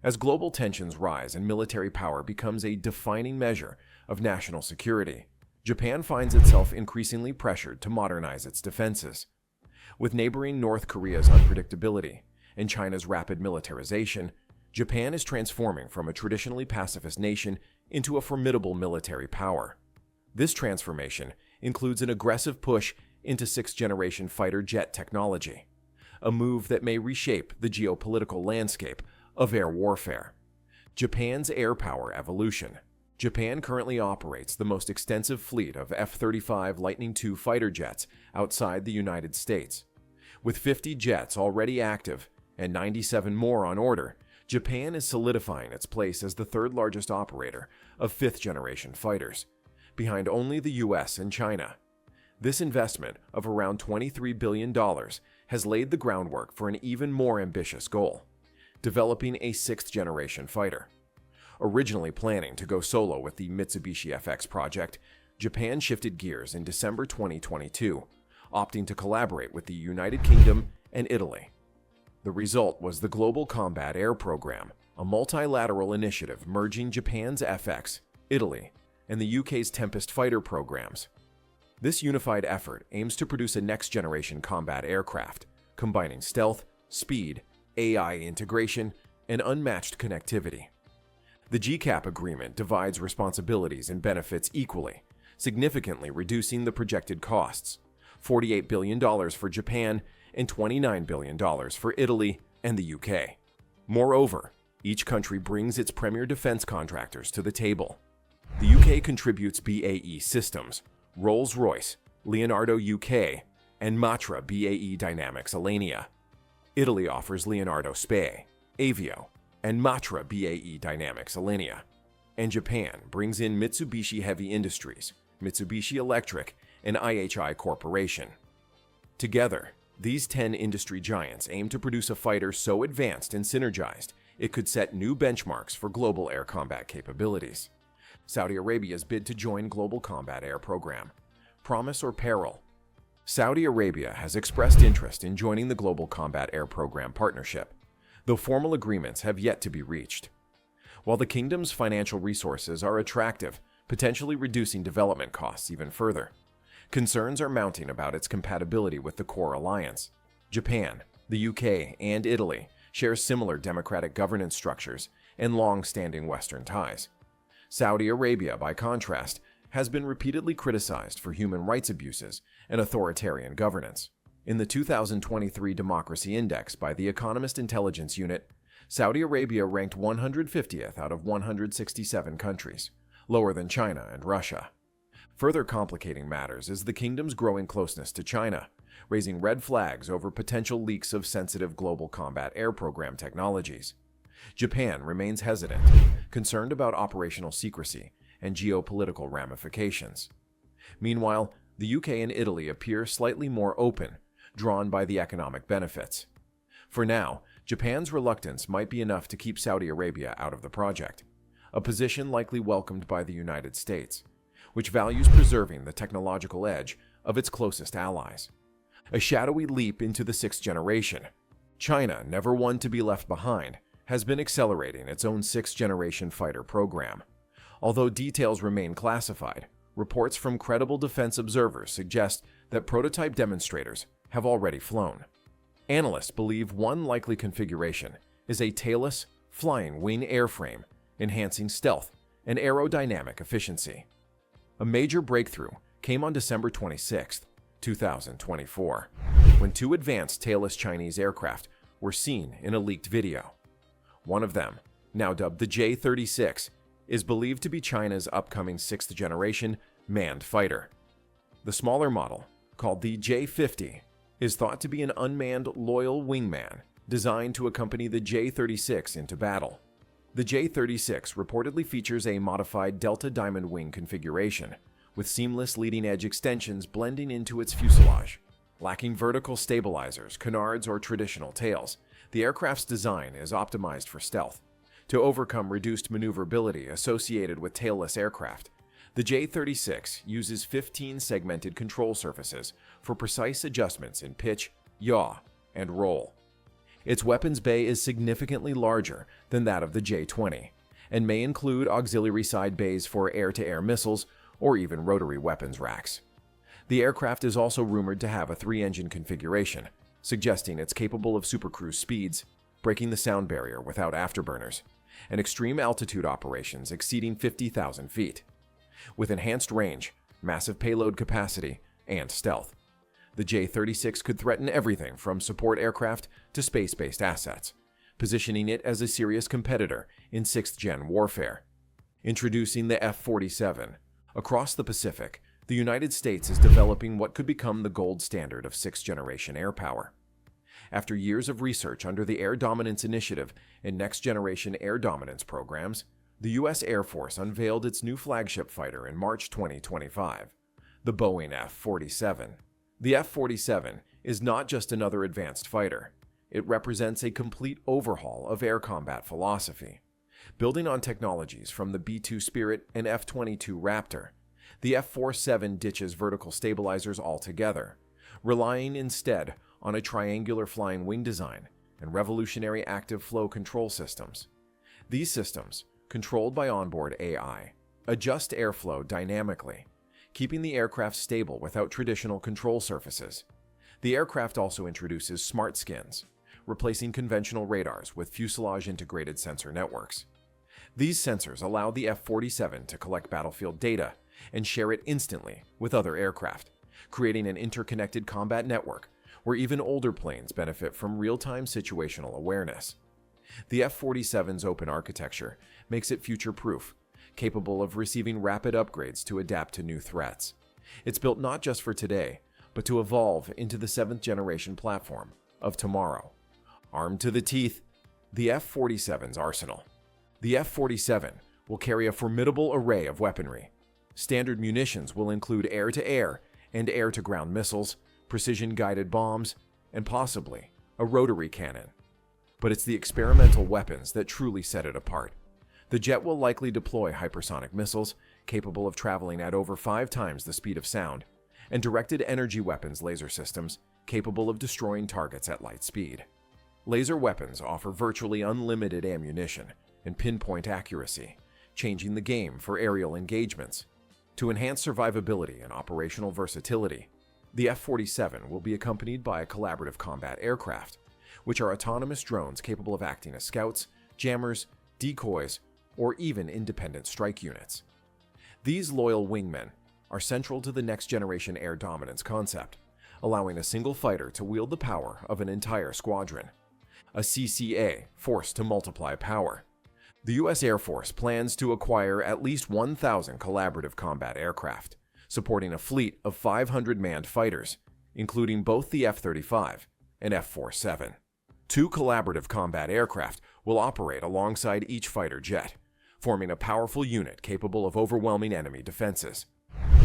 As global tensions rise and military power becomes a defining measure of national security, Japan finds itself increasingly pressured to modernize its defenses. With neighboring North Korea's unpredictability and China's rapid militarization, Japan is transforming from a traditionally pacifist nation into a formidable military power. This transformation includes an aggressive push into sixth-generation fighter jet technology, a move that may reshape the geopolitical landscape of air warfare. Japan's air power evolution. Japan currently operates the most extensive fleet of F-35 Lightning II fighter jets outside the United States. With 50 jets already active and 97 more on order, Japan is solidifying its place as the third-largest operator of fifth-generation fighters, behind only the US and China. This investment of around $23 billion has laid the groundwork for an even more ambitious goal: developing a sixth-generation fighter. Originally planning to go solo with the Mitsubishi FX project, Japan shifted gears in December 2022, opting to collaborate with the United Kingdom and Italy. The result was the Global Combat Air Program, a multilateral initiative merging Japan's FX, Italy, and the UK's Tempest fighter programs. This unified effort aims to produce a next-generation combat aircraft, combining stealth, speed, AI integration, and unmatched connectivity. The GCAP agreement divides responsibilities and benefits equally, significantly reducing the projected costs: $48 billion for Japan and $29 billion for Italy and the UK. Moreover, each country brings its premier defense contractors to the table. The UK contributes BAE Systems, Rolls-Royce, Leonardo UK, and Matra BAE Dynamics Alenia. Italy offers Leonardo SPE, Avio, and Matra BAE Dynamics Alenia. And Japan brings in Mitsubishi Heavy Industries, Mitsubishi Electric, and IHI Corporation. Together, these 10 industry giants aim to produce a fighter so advanced and synergized it could set new benchmarks for global air combat capabilities. Saudi Arabia's bid to join Global Combat Air Program. Promise or peril? Saudi Arabia has expressed interest in joining the Global Combat Air Program partnership, though formal agreements have yet to be reached. While the kingdom's financial resources are attractive, potentially reducing development costs even further, concerns are mounting about its compatibility with the core alliance. Japan, the UK, and Italy share similar democratic governance structures and long-standing Western ties. Saudi Arabia, by contrast, has been repeatedly criticized for human rights abuses and authoritarian governance. In the 2023 Democracy Index by the Economist Intelligence Unit, Saudi Arabia ranked 150th out of 167 countries, lower than China and Russia. Further complicating matters is the kingdom's growing closeness to China, raising red flags over potential leaks of sensitive Global Combat Air Program technologies. Japan remains hesitant, concerned about operational secrecy and geopolitical ramifications. Meanwhile, the UK and Italy appear slightly more open, drawn by the economic benefits. For now, Japan's reluctance might be enough to keep Saudi Arabia out of the project, a position likely welcomed by the United States, which values preserving the technological edge of its closest allies. A shadowy leap into the sixth generation. China, never one to be left behind, has been accelerating its own sixth-generation fighter program. Although details remain classified, reports from credible defense observers suggest that prototype demonstrators have already flown. Analysts believe one likely configuration is a tailless, flying wing airframe, enhancing stealth and aerodynamic efficiency. A major breakthrough came on December 26, 2024, when two advanced tailless Chinese aircraft were seen in a leaked video. One of them, now dubbed the J-36, is believed to be China's upcoming sixth-generation manned fighter. The smaller model, called the J-50, is thought to be an unmanned loyal wingman designed to accompany the J-36 into battle. The J-36 reportedly features a modified Delta Diamond wing configuration, with seamless leading-edge extensions blending into its fuselage. Lacking vertical stabilizers, canards, or traditional tails, the aircraft's design is optimized for stealth. To overcome reduced maneuverability associated with tailless aircraft, the J-36 uses 15 segmented control surfaces for precise adjustments in pitch, yaw, and roll. Its weapons bay is significantly larger than that of the J-20 and may include auxiliary side bays for air-to-air missiles or even rotary weapons racks. The aircraft is also rumored to have a 3-engine configuration, suggesting it's capable of supercruise speeds, breaking the sound barrier without afterburners, and extreme altitude operations exceeding 50,000 feet. With enhanced range, massive payload capacity, and stealth, the J-36 could threaten everything from support aircraft to space-based assets, positioning it as a serious competitor in 6th-gen warfare. Introducing the F-47. Across the Pacific, the United States is developing what could become the gold standard of 6th-generation air power. After years of research under the Air Dominance Initiative and next-generation air dominance programs, the U.S. Air Force unveiled its new flagship fighter in March 2025, the Boeing F-47. The F-47 is not just another advanced fighter. It represents a complete overhaul of air combat philosophy. Building on technologies from the B-2 Spirit and F-22 Raptor, the F-47 ditches vertical stabilizers altogether, relying instead on a triangular flying wing design and revolutionary active flow control systems. These systems, controlled by onboard AI, adjust airflow dynamically, keeping the aircraft stable without traditional control surfaces. The aircraft also introduces smart skins, replacing conventional radars with fuselage-integrated sensor networks. These sensors allow the F-47 to collect battlefield data and share it instantly with other aircraft, creating an interconnected combat network where even older planes benefit from real-time situational awareness. The F-47's open architecture makes it future-proof, capable of receiving rapid upgrades to adapt to new threats. It's built not just for today, but to evolve into the 7th-generation platform of tomorrow. Armed to the teeth, the F-47's arsenal. The F-47 will carry a formidable array of weaponry. Standard munitions will include air-to-air and air-to-ground missiles, precision-guided bombs, and possibly a rotary cannon. But it's the experimental weapons that truly set it apart. The jet will likely deploy hypersonic missiles capable of traveling at over 5 times the speed of sound, and directed energy weapons laser systems capable of destroying targets at light speed. Laser weapons offer virtually unlimited ammunition and pinpoint accuracy, changing the game for aerial engagements. To enhance survivability and operational versatility, the F-47 will be accompanied by a collaborative combat aircraft, which are autonomous drones capable of acting as scouts, jammers, decoys, or even independent strike units. These loyal wingmen are central to the next-generation air dominance concept, allowing a single fighter to wield the power of an entire squadron. A CCA forced to multiply power. The U.S. Air Force plans to acquire at least 1,000 collaborative combat aircraft, supporting a fleet of 500 manned fighters, including both the F-35 and F-47. 2 collaborative combat aircraft will operate alongside each fighter jet, forming a powerful unit capable of overwhelming enemy defenses.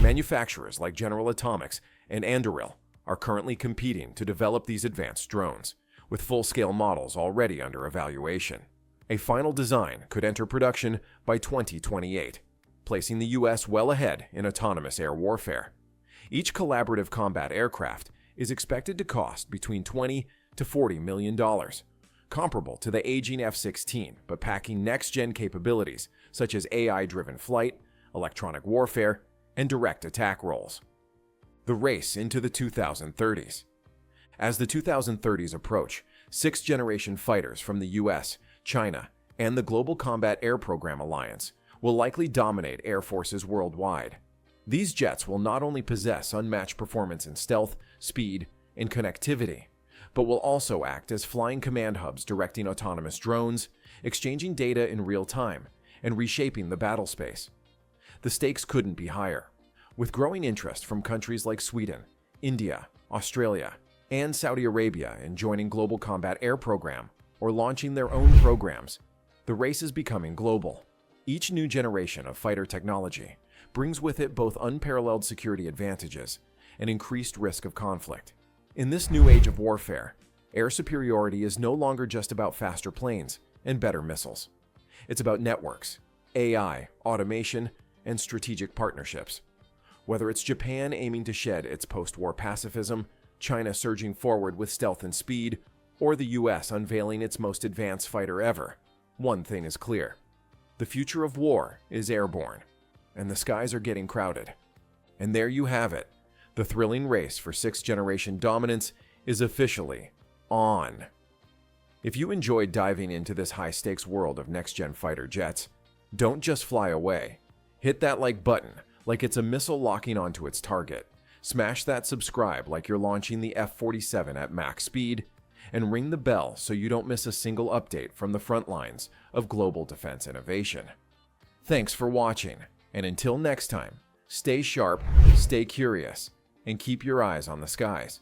Manufacturers like General Atomics and Anduril are currently competing to develop these advanced drones, with full-scale models already under evaluation. A final design could enter production by 2028, placing the U.S. well ahead in autonomous air warfare. Each collaborative combat aircraft is expected to cost between $20 to $40 million, comparable to the aging F-16, but packing next-gen capabilities such as AI-driven flight, electronic warfare, and direct attack roles. The race into the 2030s. As the 2030s approach, 6th-generation fighters from the U.S., China, and the Global Combat Air Program Alliance will likely dominate air forces worldwide. These jets will not only possess unmatched performance in stealth, speed, and connectivity, but will also act as flying command hubs directing autonomous drones, exchanging data in real time, and reshaping the battle space. The stakes couldn't be higher. With growing interest from countries like Sweden, India, Australia, and Saudi Arabia in joining Global Combat Air Program or launching their own programs, the race is becoming global. Each new generation of fighter technology brings with it both unparalleled security advantages and increased risk of conflict. In this new age of warfare, air superiority is no longer just about faster planes and better missiles. It's about networks, AI, automation, and strategic partnerships. Whether it's Japan aiming to shed its post-war pacifism, China surging forward with stealth and speed, or the US unveiling its most advanced fighter ever, one thing is clear. The future of war is airborne, and the skies are getting crowded. And there you have it. The thrilling race for sixth-generation dominance is officially on. If you enjoyed diving into this high-stakes world of next-gen fighter jets, don't just fly away. Hit that like button like it's a missile locking onto its target. Smash that subscribe like you're launching the F-47 at max speed, and ring the bell so you don't miss a single update from the front lines of global defense innovation. Thanks for watching, and until next time, stay sharp, stay curious, and keep your eyes on the skies.